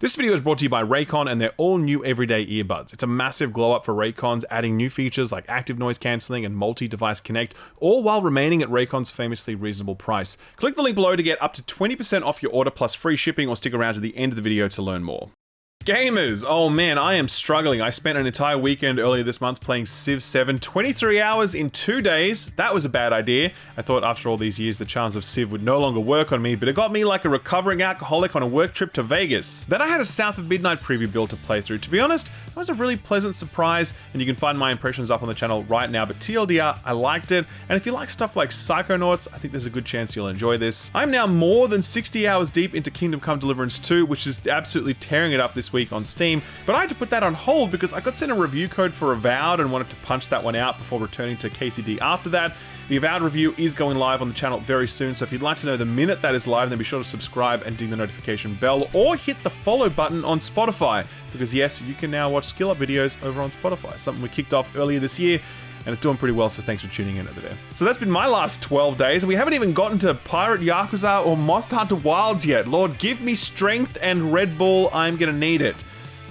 This video is brought to you by Raycon and their all-new everyday earbuds. It's a massive glow-up for Raycons, adding new features like active noise cancelling and multi-device connect, all while remaining at Raycon's famously reasonable price. Click the link below to get up to 20% off your order plus free shipping, or stick around to the end of the video to learn more. Gamers! Oh man, I am struggling. I spent an entire weekend earlier this month playing Civ 7, 23 hours in 2 days. That was a bad idea. I thought after all these years the charms of Civ would no longer work on me, but it got me like a recovering alcoholic on a work trip to Vegas. Then I had a South of Midnight preview build to play through. To be honest, that was a really pleasant surprise, and you can find my impressions up on the channel right now, but TLDR, I liked it, and if you like stuff like Psychonauts, I think there's a good chance you'll enjoy this. I'm now more than 60 hours deep into Kingdom Come Deliverance 2, which is absolutely tearing it up this week on Steam, but I had to put that on hold because I got sent a review code for Avowed and wanted to punch that one out before returning to KCD after that. The Avowed review is going live on the channel very soon, so if you'd like to know the minute that is live, then be sure to subscribe and ding the notification bell, or hit the follow button on Spotify, because yes, you can now watch skill up videos over on Spotify, something we kicked off earlier this year, and it's doing pretty well, so thanks for tuning in over there. So that's been my last 12 days, and we haven't even gotten to Pirate Yakuza or Monster Hunter Wilds yet. Lord, give me strength and Red Bull, I'm gonna need it.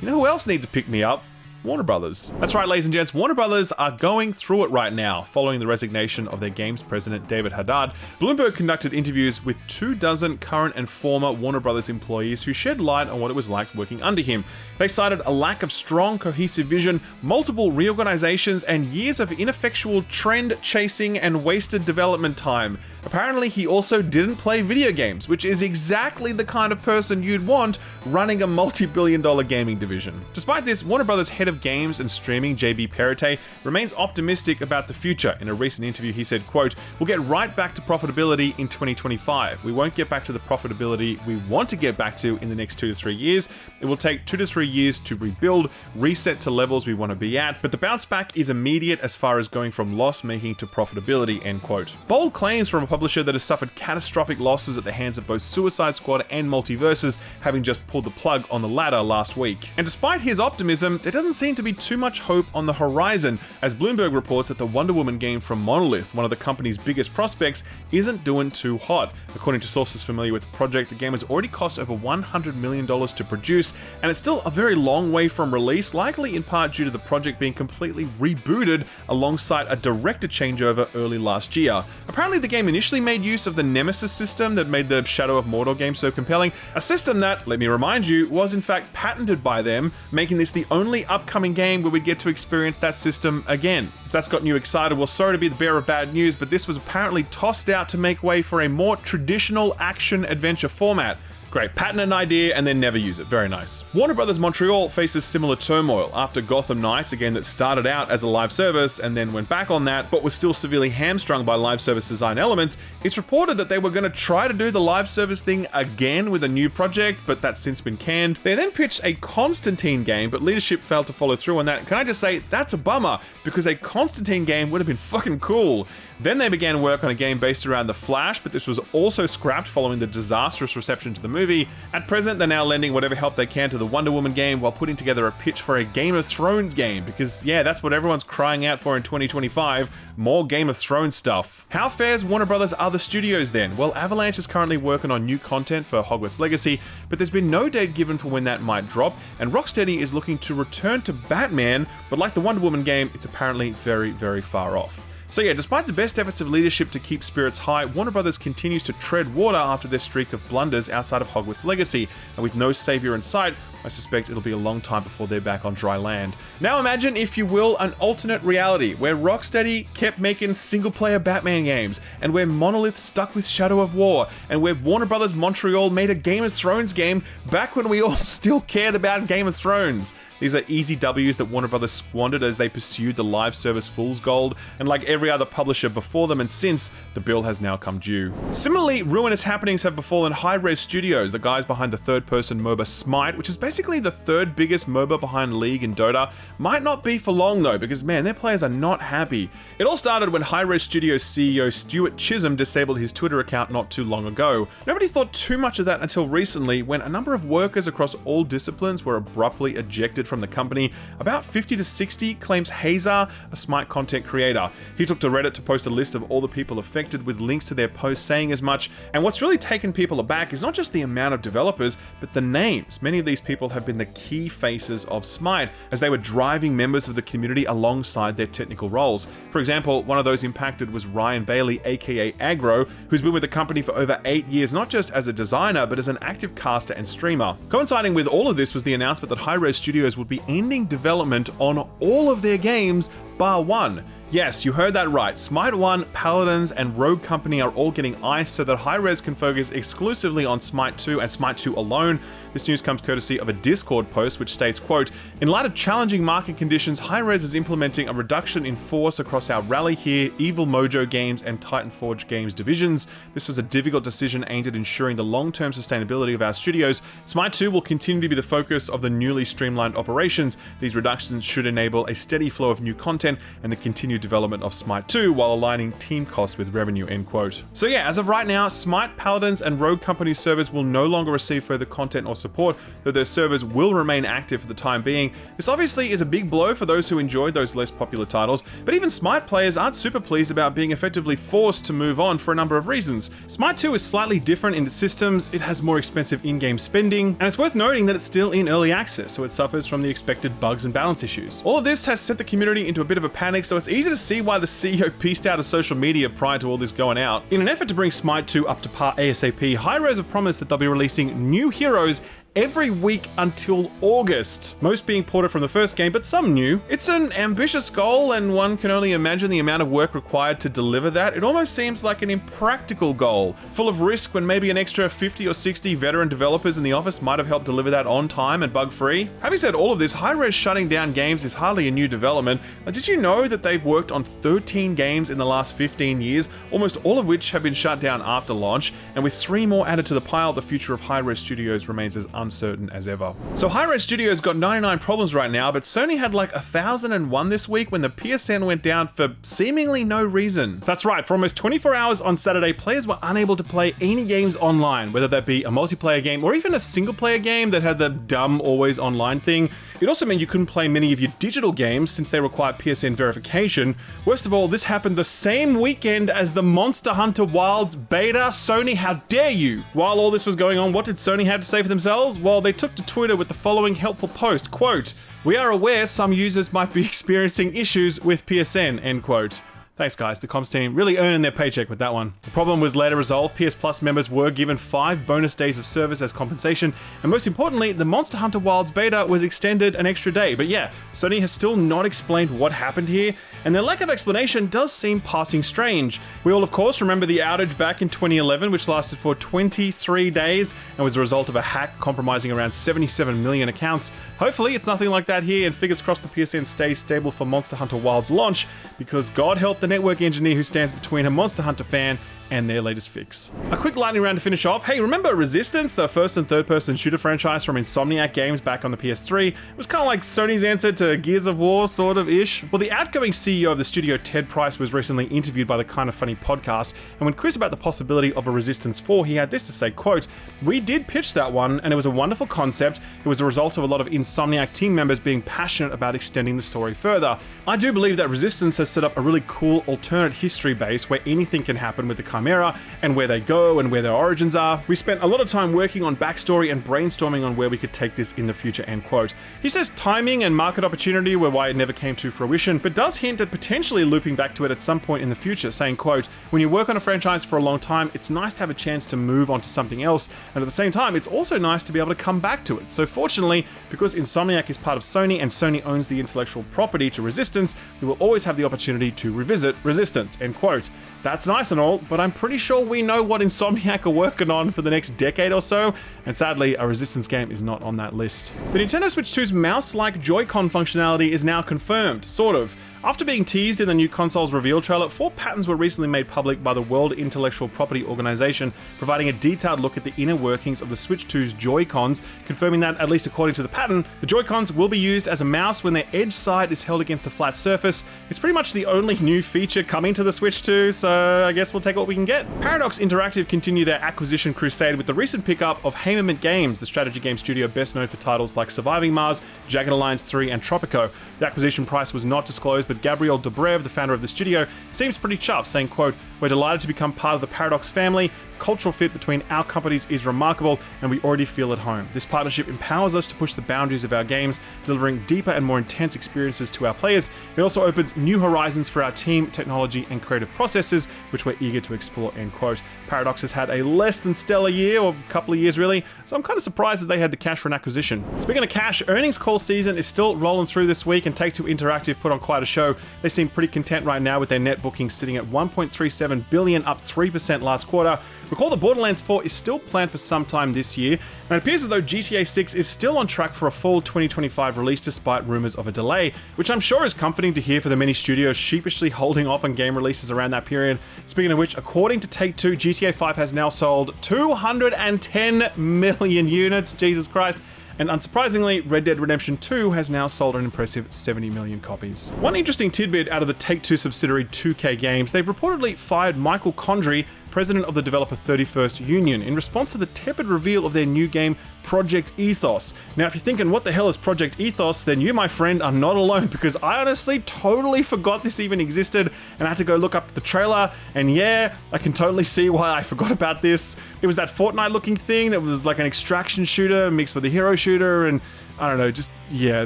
You know who else needs to pick me up? Warner Brothers. That's right, ladies and gents, Warner Brothers are going through it right now. Following the resignation of their games president, David Haddad, Bloomberg conducted interviews with 24 current and former Warner Brothers employees who shed light on what it was like working under him. They cited a lack of strong, cohesive vision, multiple reorganizations, and years of ineffectual trend chasing and wasted development time. Apparently, he also didn't play video games, which is exactly the kind of person you'd want running a multi-billion-dollar gaming division. Despite this, Warner Brothers head of games and streaming, JB Perrottet, remains optimistic about the future. In a recent interview, he said, quote, "We'll get right back to profitability in 2025. We won't get back to the profitability we want to get back to in the next 2 to 3 years. It will take 2 to 3 years to rebuild, reset to levels we want to be at, but the bounce back is immediate as far as going from loss-making to profitability," end quote. Bold claims from a publisher that has suffered catastrophic losses at the hands of both Suicide Squad and Multiverses, having just pulled the plug on the latter last week. And despite his optimism, there doesn't seem to be too much hope on the horizon, as Bloomberg reports that the Wonder Woman game from Monolith, one of the company's biggest prospects, isn't doing too hot. According to sources familiar with the project, the game has already cost over $100 million to produce, and it's still a very long way from release, likely in part due to the project being completely rebooted alongside a director changeover early last year. Apparently the game initially made use of the Nemesis system that made the Shadow of Mordor game so compelling, a system that, let me remind you, was in fact patented by them, making this the only upcoming game where we'd get to experience that system again. If that's gotten you excited, well, sorry to be the bearer of bad news, but this was apparently tossed out to make way for a more traditional action-adventure format. Great, patent an idea and then never use it. Very nice. Warner Brothers Montreal faces similar turmoil after Gotham Knights, a game that started out as a live service and then went back on that, but was still severely hamstrung by live service design elements. It's reported that they were going to try to do the live service thing again with a new project, but that's since been canned. They then pitched a Constantine game, but leadership failed to follow through on that. Can I just say, that's a bummer, because a Constantine game would have been fucking cool. Then they began work on a game based around The Flash, but this was also scrapped following the disastrous reception to the movie. At present, they're now lending whatever help they can to the Wonder Woman game while putting together a pitch for a Game of Thrones game, because yeah, that's what everyone's crying out for in 2025, more Game of Thrones stuff. How fares Warner Brothers' other studios then? Well, Avalanche is currently working on new content for Hogwarts Legacy, but there's been no date given for when that might drop, and Rocksteady is looking to return to Batman, but like the Wonder Woman game, it's apparently very, very far off. So yeah, despite the best efforts of leadership to keep spirits high, Warner Brothers continues to tread water after their streak of blunders outside of Hogwarts Legacy, and with no savior in sight, I suspect it'll be a long time before they're back on dry land. Now imagine, if you will, an alternate reality where Rocksteady kept making single-player Batman games, and where Monolith stuck with Shadow of War, and where Warner Brothers Montreal made a Game of Thrones game back when we all still cared about Game of Thrones. These are easy W's that Warner Brothers squandered as they pursued the live service fool's gold, and like every other publisher before them and since, the bill has now come due. Similarly, ruinous happenings have befallen Hi-Rez Studios, the guys behind the third-person MOBA Smite, which is basically basically the third biggest MOBA behind League and Dota, might not be for long though, because man, their players are not happy. It all started when Hi-Rez Studios CEO Stuart disabled his Twitter account not too long ago. Nobody thought too much of that until recently, when a number of workers across all disciplines were abruptly ejected from the company. About 50 to 60, claims Hazar, a Smite content creator. He took to Reddit to post a list of all the people affected with links to their posts saying as much. And what's really taken people aback is not just the amount of developers, but the names. Many of these people have been the key faces of Smite, as they were driving members of the community alongside their technical roles. For example, one of those impacted was Ryan Bailey, aka Aggro, who's been with the company for over 8 years, not just as a designer, but as an active caster and streamer. Coinciding with all of this was the announcement that Hi-Rez Studios would be ending development on all of their games, bar one. Yes, you heard that right. Smite 1, Paladins, and Rogue Company are all getting iced so that Hi-Rez can focus exclusively on Smite 2 and Smite 2 alone. This news comes courtesy of a Discord post which states, quote, "In light of challenging market conditions, Hi-Rez is implementing a reduction in force across our Rally Here, Evil Mojo Games, and Titan Forge Games divisions. This was a difficult decision aimed at ensuring the long-term sustainability of our studios. Smite 2 will continue to be the focus of the newly streamlined operations. These reductions should enable a steady flow of new content and the continued development of Smite 2 while aligning team costs with revenue," end quote. So yeah, as of right now, Smite, Paladins, and Rogue Company servers will no longer receive further content or support, though their servers will remain active for the time being. This obviously is a big blow for those who enjoyed those less popular titles, but even Smite players aren't super pleased about being effectively forced to move on for a number of reasons. Smite 2 is slightly different in its systems, it has more expensive in-game spending, and it's worth noting that it's still in early access, so it suffers from the expected bugs and balance issues. All of this has sent the community into a bit of a panic, so it's easy to see why the CEO pieced out of social media prior to all this going out. In an effort to bring Smite 2 up to par ASAP, Hi-Rez have promised that they'll be releasing new heroes every week until August. Most being ported from the first game, but some new. It's an ambitious goal, and one can only imagine the amount of work required to deliver that. It almost seems like an impractical goal, full of risk when maybe an extra 50 or 60 veteran developers in the office might have helped deliver that on time and bug-free. Having said all of this, Hi-Rez shutting down games is hardly a new development. Did you know that they've worked on 13 games in the last 15 years, almost all of which have been shut down after launch, and with 3 more added to the pile, the future of Hi-Rez Studios remains as uncertain as ever. So Hi-Rez Studios got 99 problems right now, but Sony had like 1,001 this week when the PSN went down for seemingly no reason. That's right, for almost 24 hours on Saturday, players were unable to play any games online, whether that be a multiplayer game or even a single player game that had the dumb always online thing. It also meant you couldn't play many of your digital games since they require PSN verification. Worst of all, this happened the same weekend as the Monster Hunter Wilds beta. Sony, how dare you? While all this was going on, what did Sony have to say for themselves? Well, they took to Twitter with the following helpful post, quote, "We are aware some users might be experiencing issues with PSN," end quote. Thanks guys, the comms team really earning their paycheck with that one. The problem was later resolved. PS Plus members were given 5 bonus days of service as compensation, and most importantly, the Monster Hunter Wilds beta was extended an extra day. But yeah, Sony has still not explained what happened here, and their lack of explanation does seem passing strange. We all of course remember the outage back in 2011, which lasted for 23 days and was a result of a hack compromising around 77 million accounts. Hopefully it's nothing like that here, and fingers crossed the PSN stays stable for Monster Hunter Wilds launch, because God help the network engineer who stands between a Monster Hunter fan and their latest fix. A quick lightning round to finish off. Hey, remember Resistance, the first and third person shooter franchise from Insomniac Games back on the PS3? It was kind of like Sony's answer to Gears of War, sort of ish. Well, the outgoing CEO of the studio, Ted Price, was recently interviewed by the Kinda Funny podcast, and when quizzed about the possibility of a Resistance 4, he had this to say, quote, "We did pitch that one, and it was a wonderful concept. It was a result of a lot of Insomniac team members being passionate about extending the story further. I do believe that Resistance has set up a really cool alternate history base where anything can happen with the Chimera and where they go and where their origins are. We spent a lot of time working on backstory and brainstorming on where we could take this in the future," end quote. He says timing and market opportunity were why it never came to fruition, but does hint at potentially looping back to it at some point in the future, saying, quote, "When you work on a franchise for a long time, it's nice to have a chance to move on to something else, and at the same time, it's also nice to be able to come back to it. So fortunately, because Insomniac is part of Sony and Sony owns the intellectual property to Resistance, we will always have the opportunity to revisit Resistance," end quote. That's nice and all, but I'm pretty sure we know what Insomniac are working on for the next decade or so, and sadly, a Resistance game is not on that list. The Nintendo Switch 2's mouse-like Joy-Con functionality is now confirmed, sort of. After being teased in the new console's reveal trailer, 4 patents were recently made public by the World Intellectual Property Organization, providing a detailed look at the inner workings of the Switch 2's Joy-Cons, confirming that, at least according to the patent, the Joy-Cons will be used as a mouse when their edge side is held against a flat surface. It's pretty much the only new feature coming to the Switch 2, so I guess we'll take what we can get. Paradox Interactive continue their acquisition crusade with the recent pickup of Hi-Rez Games, the strategy game studio best known for titles like Surviving Mars, Jagged Alliance 3, and Tropico. The acquisition price was not disclosed, but Gabriel Dobrev, the founder of the studio, seems pretty chuffed, saying, quote, "We're delighted to become part of the Paradox family. The cultural fit between our companies is remarkable, and we already feel at home. This partnership empowers us to push the boundaries of our games, delivering deeper and more intense experiences to our players. It also opens new horizons for our team, technology, and creative processes, which we're eager to explore," end quote. Paradox has had a less than stellar year, or a couple of years really, so I'm kind of surprised that they had the cash for an acquisition. Speaking of cash, earnings call season is still rolling through this week, and Take-Two Interactive put on quite a show. They seem pretty content right now with their net bookings sitting at $1.37 billion, up 3% last quarter. Recall that Borderlands 4 is still planned for some time this year, and it appears as though GTA 6 is still on track for a fall 2025 release despite rumors of a delay, which I'm sure is comforting to hear for the many studios sheepishly holding off on game releases around that period. Speaking of which, according to Take-Two, GTA 5 has now sold 210 million units, Jesus Christ. And unsurprisingly, Red Dead Redemption 2 has now sold an impressive 70 million copies. One interesting tidbit out of the Take-Two subsidiary 2K Games, they've reportedly fired Michael Condrey, president of the developer 31st Union, in response to the tepid reveal of their new game, Project Ethos. Now, if you're thinking, what the hell is Project Ethos, then you, my friend, are not alone, because I honestly totally forgot this even existed, and I had to go look up the trailer, and yeah, I can totally see why I forgot about this. It was that Fortnite-looking thing that was like an extraction shooter mixed with a hero shooter, and I don't know, just, yeah.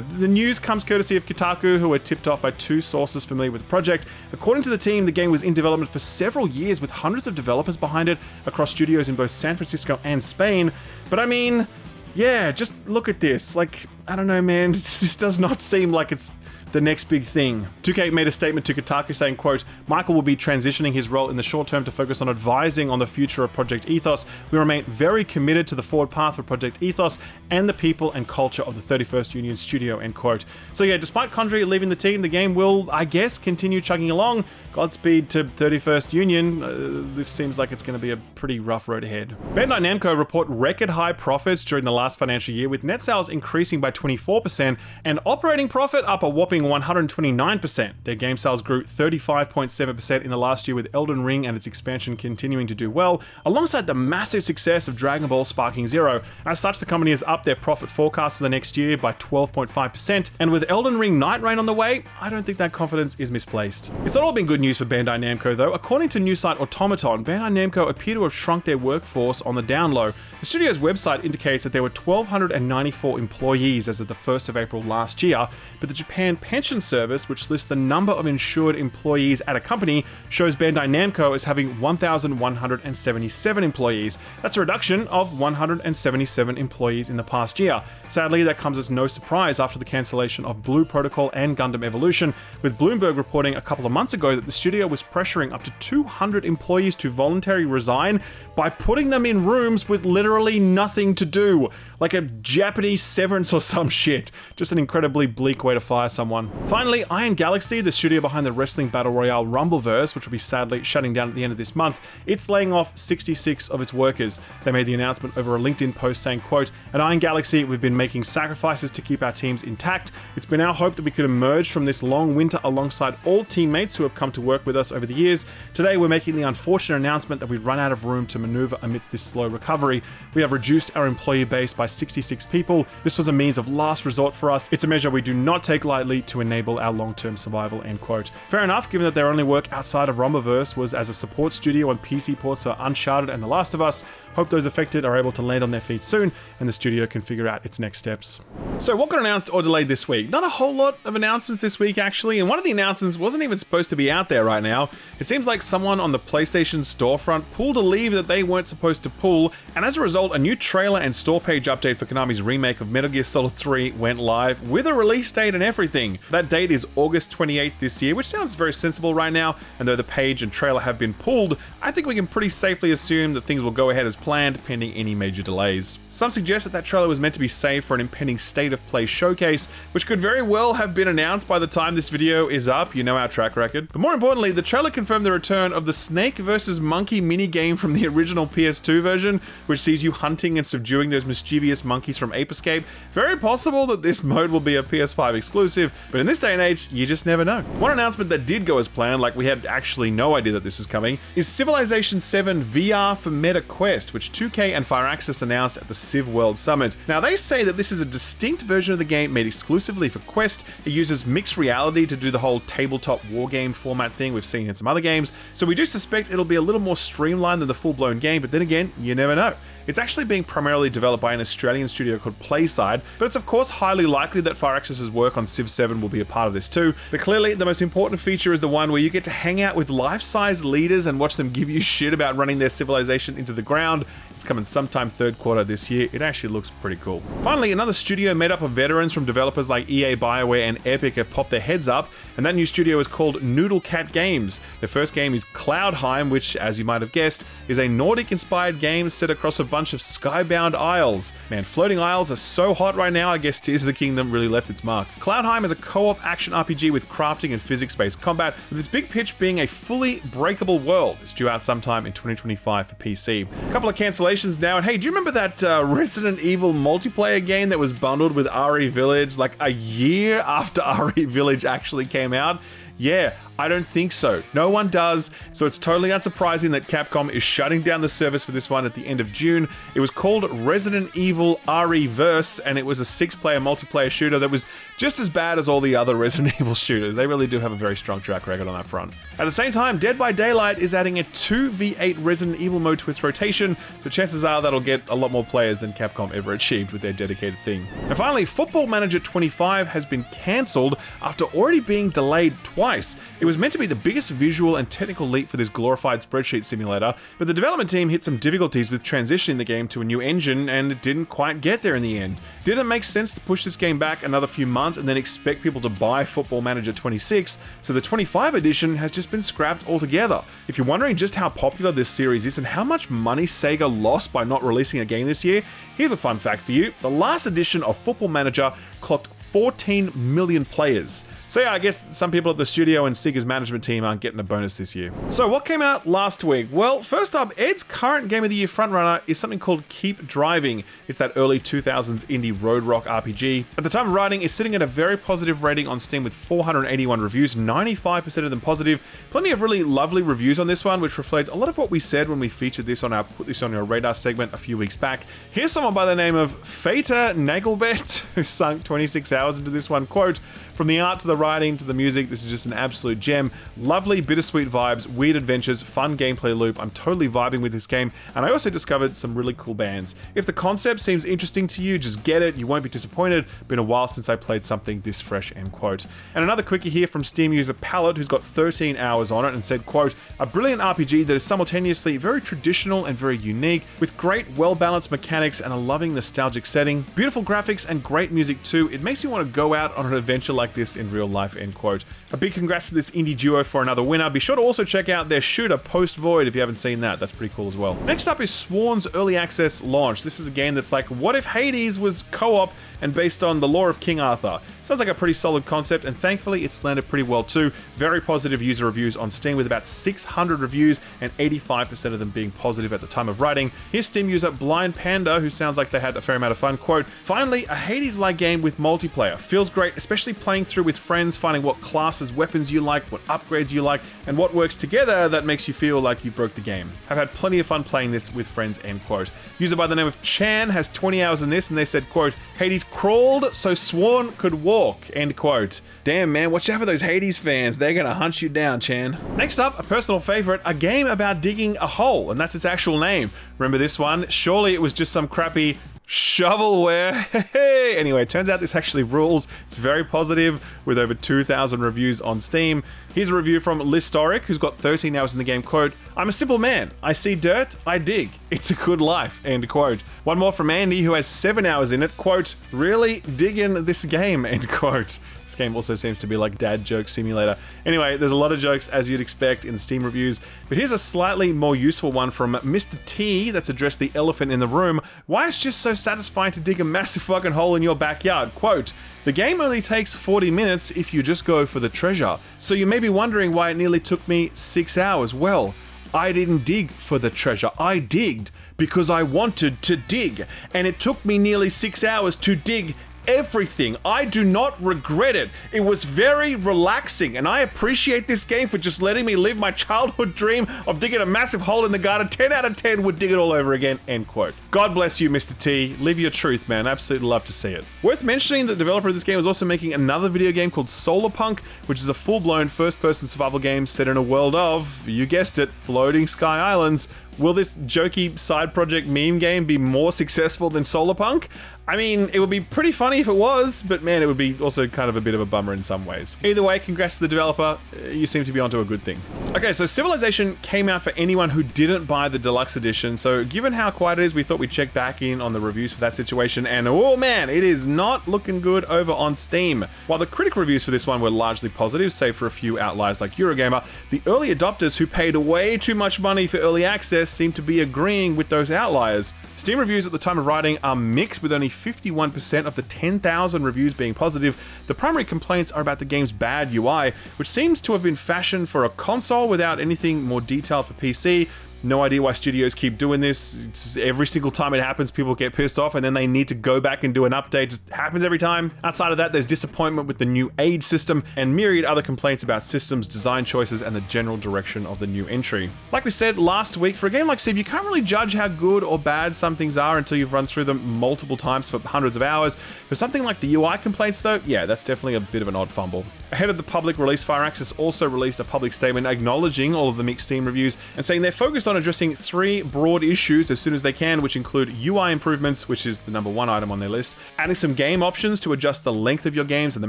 The news comes courtesy of Kotaku, who were tipped off by 2 sources familiar with the project. According to the team, the game was in development for several years with hundreds of developers behind it across studios in both San Francisco and Spain. But I mean, yeah, just look at this. Like, I don't know, man, this does not seem like it's the next big thing. 2K made a statement to Kotaku saying, quote, "Michael will be transitioning his role in the short term to focus on advising on the future of Project Ethos. We remain very committed to the forward path of Project Ethos and the people and culture of the 31st Union studio," end quote. So yeah, despite Condrey leaving the team, the game will, I guess, continue chugging along. Godspeed to 31st Union. This seems like it's going to be a pretty rough road ahead. Bandai Namco report record high profits during the last financial year, with net sales increasing by 24% and operating profit up a whopping 129%. Their game sales grew 35.7% in the last year, with Elden Ring and its expansion continuing to do well, alongside the massive success of Dragon Ball Sparking Zero. As such, the company has upped their profit forecast for the next year by 12.5%, and with Elden Ring Night Rain on the way, I don't think that confidence is misplaced. It's not all been good news for Bandai Namco though. According to news site Automaton, Bandai Namco appear to have shrunk their workforce on the down low. The studio's website indicates that there were 1,294 employees as of the 1st of April last year, but the Japan Pension Service, which lists the number of insured employees at a company, shows Bandai Namco as having 1,177 employees. That's a reduction of 177 employees in the past year. Sadly, that comes as no surprise after the cancellation of Blue Protocol and Gundam Evolution, with Bloomberg reporting a couple of months ago that the studio was pressuring up to 200 employees to voluntarily resign by putting them in rooms with literally nothing to do, like a Japanese severance or some shit. Just an incredibly bleak way to fire someone. Finally, Iron Galaxy, the studio behind the wrestling battle royale Rumbleverse, which will be sadly shutting down at the end of this month, it's laying off 66 of its workers. They made the announcement over a LinkedIn post saying, quote, "At Iron Galaxy, we've been making sacrifices to keep our teams intact. It's been our hope that we could emerge from this long winter alongside all teammates who have come to work with us over the years. Today, we're making the unfortunate announcement that we've run out of room to maneuver amidst this slow recovery. We have reduced our employee base by 66 people. This was a means of last resort for us. It's a measure we do not take lightly to enable our long-term survival," end quote. Fair enough, given that their only work outside of Rumbleverse was as a support studio on PC ports for Uncharted and The Last of Us. Hope those affected are able to land on their feet soon, and the studio can figure out its next steps. So what got announced or delayed this week? Not a whole lot of announcements this week, actually, and one of the announcements wasn't even supposed to be out there right now. It seems like someone on the PlayStation storefront pulled a lever that they weren't supposed to pull, and as a result, a new trailer and store page update for Konami's remake of Metal Gear Solid 3 went live, with a release date and everything. That date is August 28th this year, which sounds very sensible right now, and though the page and trailer have been pulled, I think we can pretty safely assume that things will go ahead as planned pending any major delays. Some suggest that trailer was meant to be saved for an impending State of Play showcase, which could very well have been announced by the time this video is up. You know our track record. But more importantly, the trailer confirmed the return of the snake versus monkey minigame from the original PS2 version, which sees you hunting and subduing those mischievous monkeys from Ape Escape. Very possible that this mode will be a PS5 exclusive, but in this day and age, you just never know. One announcement that did go as planned, like we had actually no idea that this was coming, is Civilization 7 VR for Meta Quest, which 2K and Firaxis announced at the Civ World Summit. Now, they say that this is a distinct version of the game made exclusively for Quest. It uses mixed reality to do the whole tabletop wargame format thing we've seen in some other games, so we do suspect it'll be a little more streamlined than the full-blown game, but then again, you never know. It's actually being primarily developed by an Australian studio called Playside, but it's of course highly likely that Firaxis' work on Civ 7 will be a part of this too. But clearly, the most important feature is the one where you get to hang out with life-size leaders and watch them give you shit about running their civilization into the ground. It's coming sometime third quarter this year. It actually looks pretty cool. Finally, another studio made up of veterans from developers like EA, BioWare, and Epic have popped their heads up, and that new studio is called Noodle Cat Games. Their first game is Cloudheim, which, as you might have guessed, is a Nordic-inspired game set across a bunch of skybound isles. Man, floating isles are so hot right now, I guess Tears of the Kingdom really left its mark. Cloudheim is a co-op action RPG with crafting and physics-based combat, with its big pitch being a fully breakable world. It's due out sometime in 2025 for PC. A couple of cancellations now, and hey, do you remember that Resident Evil multiplayer game that was bundled with RE Village like a year after RE Village actually came out? Yeah, I don't think so. No one does, so it's totally unsurprising that Capcom is shutting down the service for this one at the end of June. It was called Resident Evil RE-Verse, and it was a 6-player multiplayer shooter that was just as bad as all the other Resident Evil shooters. They really do have a very strong track record on that front. At the same time, Dead by Daylight is adding a 2v8 Resident Evil mode to its rotation, so chances are that'll get a lot more players than Capcom ever achieved with their dedicated thing. And finally, Football Manager 25 has been cancelled after already being delayed twice. It was meant to be the biggest visual and technical leap for this glorified spreadsheet simulator, but the development team hit some difficulties with transitioning the game to a new engine, and it didn't quite get there in the end. Did it make sense to push this game back another few months and then expect people to buy Football Manager 26, so the 25 edition has just been scrapped altogether? If you're wondering just how popular this series is and how much money Sega lost by not releasing a game this year, here's a fun fact for you. The last edition of Football Manager clocked 14 million players. So yeah, I guess some people at the studio and Sega's management team aren't getting a bonus this year. So what came out last week? Well, first up, Ed's current Game of the Year frontrunner is something called Keep Driving. It's that early 2000s indie road rock RPG. At the time of writing, it's sitting at a very positive rating on Steam with 481 reviews, 95% of them positive. Plenty of really lovely reviews on this one, which reflect a lot of what we said when we featured this on our Put This On Your Radar segment a few weeks back. Here's someone by the name of Fata Nagelbet, who sunk 26 hours into this one. Quote, "From the art to the writing to the music, this is just an absolute gem. Lovely, bittersweet vibes, weird adventures, fun gameplay loop. I'm totally vibing with this game, and I also discovered some really cool bands. If the concept seems interesting to you, just get it. You won't be disappointed. Been a while since I played something this fresh," end quote. And another quickie here from Steam user Pallet, who's got 13 hours on it and said, quote, "A brilliant RPG that is simultaneously very traditional and very unique, with great, well-balanced mechanics and a loving, nostalgic setting. Beautiful graphics and great music too. It makes me want to go out on an adventure like this in real life," end quote. A big congrats to this indie duo for another winner. Be sure to also check out their shooter Post Void if you haven't seen that. That's pretty cool as well. Next up is Sworn's early access launch. This is a game that's like, what if Hades was co-op and based on the lore of King Arthur? Sounds like a pretty solid concept, and thankfully it's landed pretty well too. Very positive user reviews on Steam with about 600 reviews and 85% of them being positive at the time of writing. Here's Steam user Blind Panda, who sounds like they had a fair amount of fun. Quote, "Finally, a Hades-like game with multiplayer. Feels great, especially playing through with friends, finding what classes, weapons you like, what upgrades you like, and what works together that makes you feel like you broke the game. I've had plenty of fun playing this with friends," end quote. User by the name of Chan has 20 hours in this, and they said, quote, "Hades crawled so Sworn could walk," end quote. Damn, man, watch out for those Hades fans. They're gonna hunt you down, Chan. Next up, a personal favorite, a game about digging a hole, and that's its actual name. Remember this one? Surely it was just some crappy Shovelware. Hey. Anyway, it turns out this actually rules. It's very positive with over 2,000 reviews on Steam. Here's a review from Listoric, who's got 13 hours in the game. Quote, I'm a simple man. I see dirt, I dig. It's a good life. End quote. One more from Andy, who has 7 hours in it. Quote, really digging this game. End quote. This game also seems to be like dad joke simulator. Anyway, there's a lot of jokes as you'd expect in the Steam reviews, but here's a slightly more useful one from Mr. T that's addressed the elephant in the room. Why it's just so satisfying to dig a massive fucking hole in your backyard. Quote, the game only takes 40 minutes if you just go for the treasure. So you may be wondering why it nearly took me 6 hours. Well, I didn't dig for the treasure. I digged because I wanted to dig, and it took me nearly 6 hours to dig everything. I do not regret it. It was very relaxing, and I appreciate this game for just letting me live my childhood dream of digging a massive hole in the garden. 10 out of 10 would dig it all over again. End quote. God bless you, Mr. T. Live your truth, man. Absolutely love to see it. Worth mentioning that the developer of this game is also making another video game called Solarpunk, which is a full-blown first-person survival game set in a world of, you guessed it, floating sky islands. Will this jokey side project meme game be more successful than Solarpunk? I mean, it would be pretty funny if it was, but man, it would be also kind of a bit of a bummer in some ways. Either way, congrats to the developer. You seem to be onto a good thing. Okay, so Civilization came out for anyone who didn't buy the deluxe edition, so given how quiet it is, we thought we'd check back in on the reviews for that situation, and oh man, it is not looking good over on Steam. While the critic reviews for this one were largely positive, save for a few outliers like Eurogamer, the early adopters who paid way too much money for early access seem to be agreeing with those outliers. Steam reviews at the time of writing are mixed, with only 51% of the 10,000 reviews being positive. The primary complaints are about the game's bad UI, which seems to have been fashioned for a console without anything more detailed for PC. No idea why studios keep doing this. It's every single time it happens, people get pissed off and then they need to go back and do an update. It just happens every time. Outside of that, there's disappointment with the new age system and myriad other complaints about systems, design choices, and the general direction of the new entry. Like we said last week, for a game like Civ, you can't really judge how good or bad some things are until you've run through them multiple times for hundreds of hours. For something like the UI complaints though, yeah, that's definitely a bit of an odd fumble. Ahead of the public release, Firaxis also released a public statement acknowledging all of the mixed Steam reviews and saying they're focused on addressing 3 broad issues as soon as they can, which include UI improvements, which is the #1 item on their list, adding some game options to adjust the length of your games and the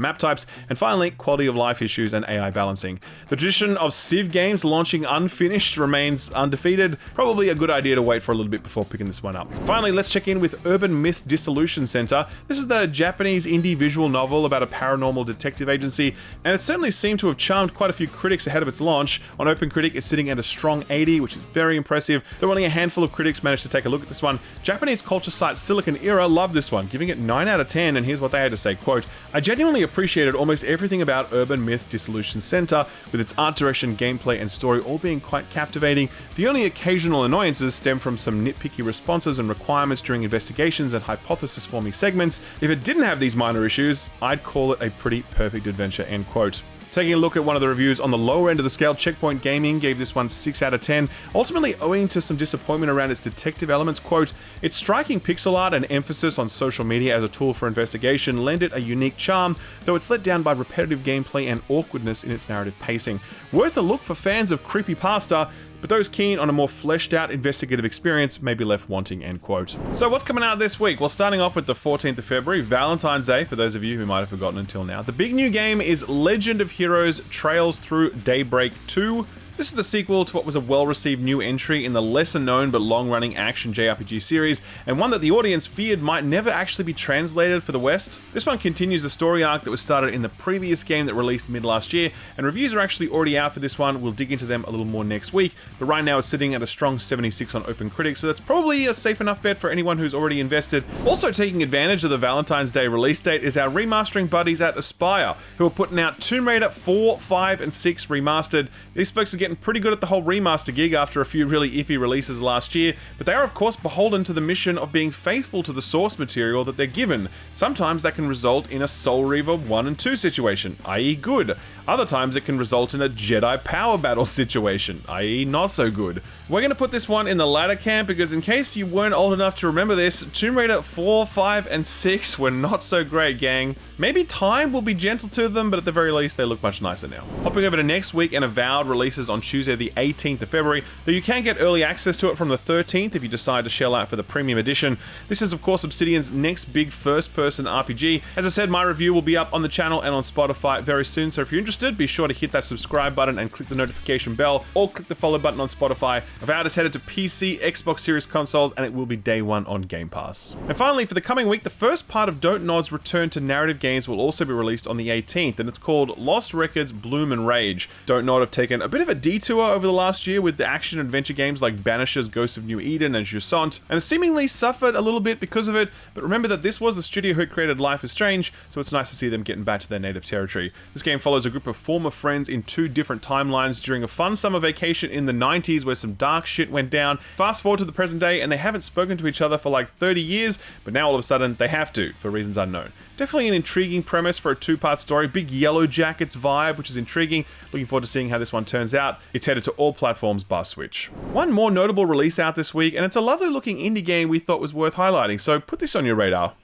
map types, and finally, quality of life issues and AI balancing. The tradition of Civ games launching unfinished remains undefeated. Probably a good idea to wait for a little bit before picking this one up. Finally, let's check in with Urban Myth Dissolution Center. This is the Japanese indie visual novel about a paranormal detective agency, and it certainly seemed to have charmed quite a few critics ahead of its launch. On OpenCritic, it's sitting at a strong 80, which is very impressive, though only a handful of critics managed to take a look at this one. Japanese culture site Silicon Era loved this one, giving it 9 out of 10, and here's what they had to say, quote, I genuinely appreciated almost everything about Urban Myth Dissolution Center, with its art direction, gameplay, and story all being quite captivating. The only occasional annoyances stem from some nitpicky responses and requirements during investigations and hypothesis-forming segments. If it didn't have these minor issues, I'd call it a pretty perfect adventure, end quote. Taking a look at one of the reviews on the lower end of the scale, Checkpoint Gaming gave this one 6 out of 10, ultimately owing to some disappointment around its detective elements. Quote, its striking pixel art and emphasis on social media as a tool for investigation lend it a unique charm, though it's let down by repetitive gameplay and awkwardness in its narrative pacing. Worth a look for fans of creepypasta, but those keen on a more fleshed out investigative experience may be left wanting, end quote. So what's coming out this week? Well, starting off with the 14th of February, Valentine's Day, for those of you who might have forgotten until now. The big new game is Legend of Heroes Trails Through Daybreak 2. This is the sequel to what was a well-received new entry in the lesser-known but long-running action JRPG series, and one that the audience feared might never actually be translated for the West. This one continues the story arc that was started in the previous game that released mid-last year, and reviews are actually already out for this one. We'll dig into them a little more next week, but right now it's sitting at a strong 76 on OpenCritic, so that's probably a safe enough bet for anyone who's already invested. Also taking advantage of the Valentine's Day release date is our remastering buddies at Aspyr, who are putting out Tomb Raider 4, 5, and 6 remastered. These folks are getting pretty good at the whole remaster gig after a few really iffy releases last year, but they are of course beholden to the mission of being faithful to the source material that they're given. Sometimes that can result in a Soul Reaver 1 and 2 situation, i.e. good. Other times it can result in a Jedi power battle situation, i.e. not so good. We're going to put this one in the latter camp because in case you weren't old enough to remember this, Tomb Raider 4, 5, and 6 were not so great, gang. Maybe time will be gentle to them, but at the very least they look much nicer now. Hopping over to next week, and Avowed releases on on Tuesday the 18th of February, though you can get early access to it from the 13th if you decide to shell out for the premium edition. This is of course Obsidian's next big first-person RPG. As I said, my review will be up on the channel and on Spotify very soon, so if you're interested, be sure to hit that subscribe button and click the notification bell, or click the follow button on Spotify. Avowed is headed to PC, Xbox Series consoles, and it will be day one on Game Pass. And finally, for the coming week, the first part of Don't Nod's return to narrative games will also be released on the 18th, and it's called Lost Records Bloom and Rage. Don't Nod have taken a bit of a detour over the last year with the action-adventure games like Banisher's Ghosts of New Eden and Jusant, and seemingly suffered a little bit because of it, but remember that this was the studio who created Life is Strange, so it's nice to see them getting back to their native territory. This game follows a group of former friends in two different timelines during a fun summer vacation in the 90s where some dark shit went down. Fast forward to the present day and they haven't spoken to each other for like 30 years, but now all of a sudden they have to, for reasons unknown. Definitely an intriguing premise for a two-part story, big Yellow Jackets vibe, which is intriguing. Looking forward to seeing how this one turns out. It's headed to all platforms bar Switch. One more notable release out this week, and it's a lovely looking indie game we thought was worth highlighting, so put this on your radar.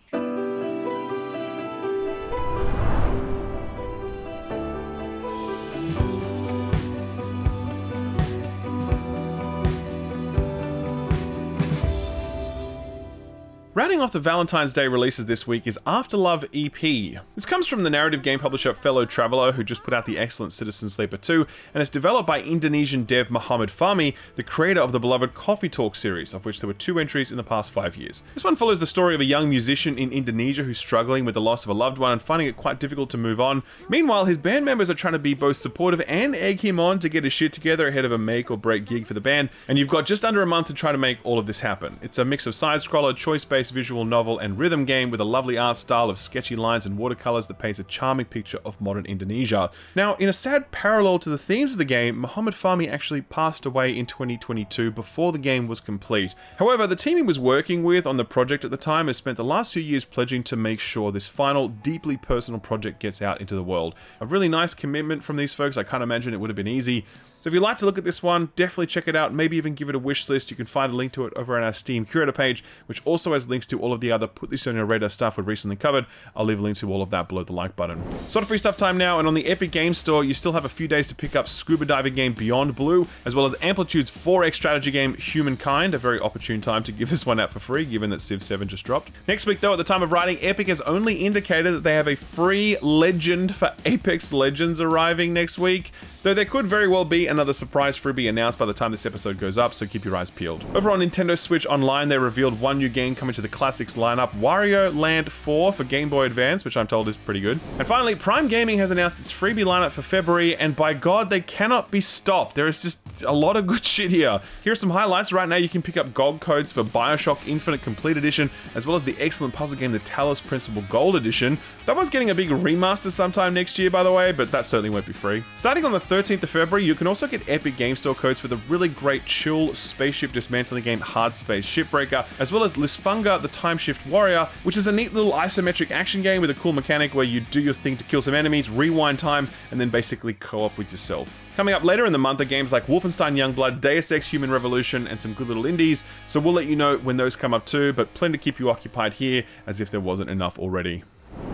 Rounding off the Valentine's Day releases this week is Afterlove EP. This comes from the narrative game publisher Fellow Traveler, who just put out the excellent Citizen Sleeper 2, and is developed by Indonesian dev Muhammad Fahmi, the creator of the beloved Coffee Talk series, of which there were 2 entries in the past 5 years. This one follows the story of a young musician in Indonesia who's struggling with the loss of a loved one and finding it quite difficult to move on. Meanwhile, his band members are trying to be both supportive and egg him on to get his shit together ahead of a make or break gig for the band, and you've got just under a month to try to make all of this happen. It's a mix of side-scroller, choice-based visual novel and rhythm game with a lovely art style of sketchy lines and watercolors that paints a charming picture of modern Indonesia. Now, in a sad parallel to the themes of the game, Muhammad Fahmi actually passed away in 2022 before the game was complete. However, the team he was working with on the project at the time has spent the last few years pledging to make sure this final, deeply personal project gets out into the world. A really nice commitment from these folks. I can't imagine it would have been easy. So if you'd like to look at this one, definitely check it out, maybe even give it a wish list. You can find a link to it over on our Steam Curator page, which also has links to all of the other Put This On Your Radar stuff we've recently covered. I'll leave a link to all of that below the like button. Sort of free stuff time now, and on the Epic Games Store, you still have a few days to pick up scuba diving game Beyond Blue, as well as Amplitude's 4X strategy game Humankind, a very opportune time to give this one out for free, given that Civ 7 just dropped. Next week though, at the time of writing, Epic has only indicated that they have a free legend for Apex Legends arriving next week, though there could very well be another surprise freebie announced by the time this episode goes up, so keep your eyes peeled. Over on Nintendo Switch Online, they revealed one new game coming to the classics lineup, Wario Land 4 for Game Boy Advance, which I'm told is pretty good. And finally, Prime Gaming has announced its freebie lineup for February, and by God, they cannot be stopped. There is just a lot of good shit here. Here are some highlights. Right now, you can pick up gold codes for Bioshock Infinite Complete Edition, as well as the excellent puzzle game, the Talos Principle Gold Edition. That one's getting a big remaster sometime next year, by the way, but that certainly won't be free. Starting on the 13th of February, you can also get Epic Game Store codes for the really great chill spaceship dismantling game Hard Space Shipbreaker, as well as Lisfunga the Time Shift Warrior, which is a neat little isometric action game with a cool mechanic where you do your thing to kill some enemies, rewind time, and then basically co-op with yourself. Coming up later in the month are games like Wolfenstein Youngblood, Deus Ex Human Revolution, and some good little indies, so we'll let you know when those come up too, but plenty to keep you occupied here, as if there wasn't enough already.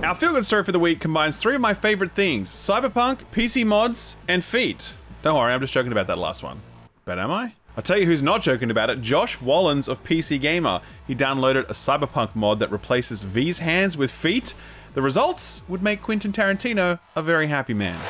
Our feel-good story for the week combines 3 of my favorite things: cyberpunk, PC mods, and feet. Don't worry, I'm just joking about that last one. But am I? I'll tell you who's not joking about it: Josh Wallens of PC Gamer. He downloaded a cyberpunk mod that replaces V's hands with feet. The results would make Quentin Tarantino a very happy man.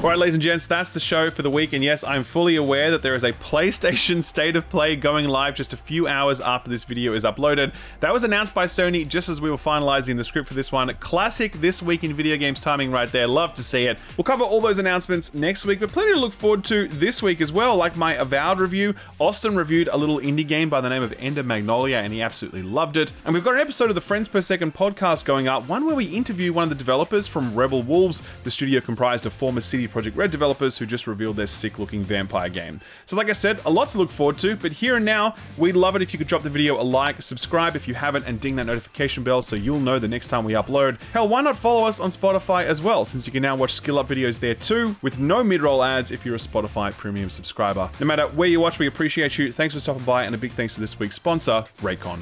Alright, ladies and gents, that's the show for the week, and yes, I'm fully aware that there is a PlayStation State of Play going live just a few hours after this video is uploaded. That was announced by Sony just as we were finalizing the script for this one. Classic This Week in Video Games timing right there, love to see it. We'll cover all those announcements next week, but plenty to look forward to this week as well, like my Avowed review. Austin reviewed a little indie game by the name of Ender Magnolia, and he absolutely loved it. And we've got an episode of the Friends Per Second podcast going up, one where we interview one of the developers from Rebel Wolves, the studio comprised of former CD Projekt Red developers who just revealed their sick-looking vampire game. So like I said, a lot to look forward to, but here and now, we'd love it if you could drop the video a like, subscribe if you haven't, and ding that notification bell so you'll know the next time we upload. Hell, why not follow us on Spotify as well, since you can now watch skill up videos there too, with no mid-roll ads if you're a Spotify premium subscriber. No matter where you watch, we appreciate you. Thanks for stopping by, and a big thanks to this week's sponsor, Raycon.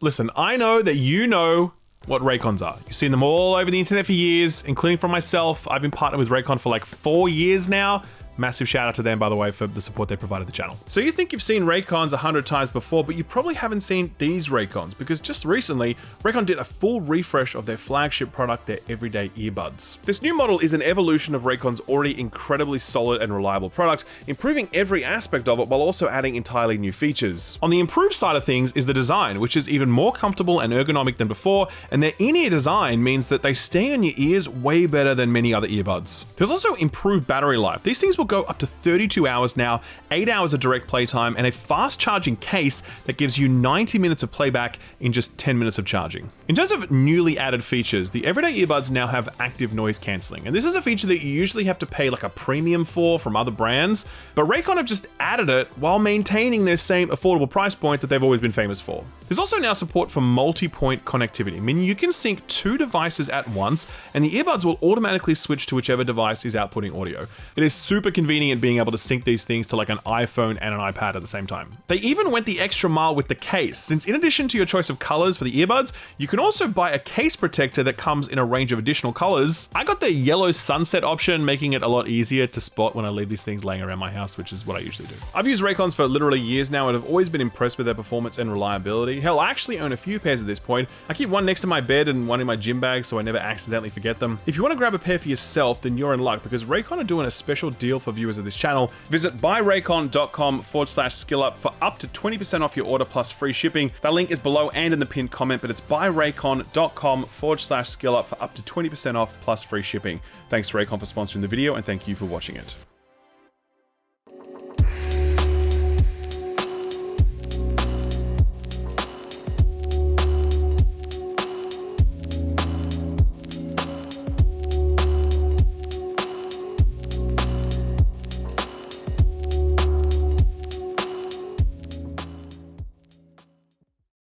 Listen, I know that you know what Raycons are. You've seen them all over the internet for years, including from myself. I've been partnered with Raycon for like 4 years now. Massive shout out to them, by the way, for the support they provided the channel. So you think you've seen Raycons 100 times before, but you probably haven't seen these Raycons, because just recently, Raycon did a full refresh of their flagship product, their everyday earbuds. This new model is an evolution of Raycon's already incredibly solid and reliable product, improving every aspect of it while also adding entirely new features. On the improved side of things is the design, which is even more comfortable and ergonomic than before, and their in-ear design means that they stay on your ears way better than many other earbuds. There's also improved battery life. These things will go up to 32 hours now, 8 hours of direct playtime, and a fast charging case that gives you 90 minutes of playback in just 10 minutes of charging. In terms of newly added features, the everyday earbuds now have active noise cancelling, and this is a feature that you usually have to pay like a premium for from other brands, but Raycon have just added it while maintaining their same affordable price point that they've always been famous for. There's also now support for multi-point connectivity, meaning you can sync 2 devices at once, and the earbuds will automatically switch to whichever device is outputting audio. It is super convenient being able to sync these things to like an iPhone and an iPad at the same time. They even went the extra mile with the case, since in addition to your choice of colors for the earbuds, you can also buy a case protector that comes in a range of additional colors. I got the yellow sunset option, making it a lot easier to spot when I leave these things laying around my house, which is what I usually do. I've used Raycons for literally years now and have always been impressed with their performance and reliability. Hell, I actually own a few pairs at this point. I keep one next to my bed and one in my gym bag so I never accidentally forget them. If you want to grab a pair for yourself, then you're in luck, because Raycon are doing a special deal for viewers of this channel. Visit buyraycon.com/skillup for up to 20% off your order plus free shipping. That link is below and in the pinned comment, but it's buyraycon.com/skillup for up to 20% off plus free shipping. Thanks to Raycon for sponsoring the video, and thank you for watching it.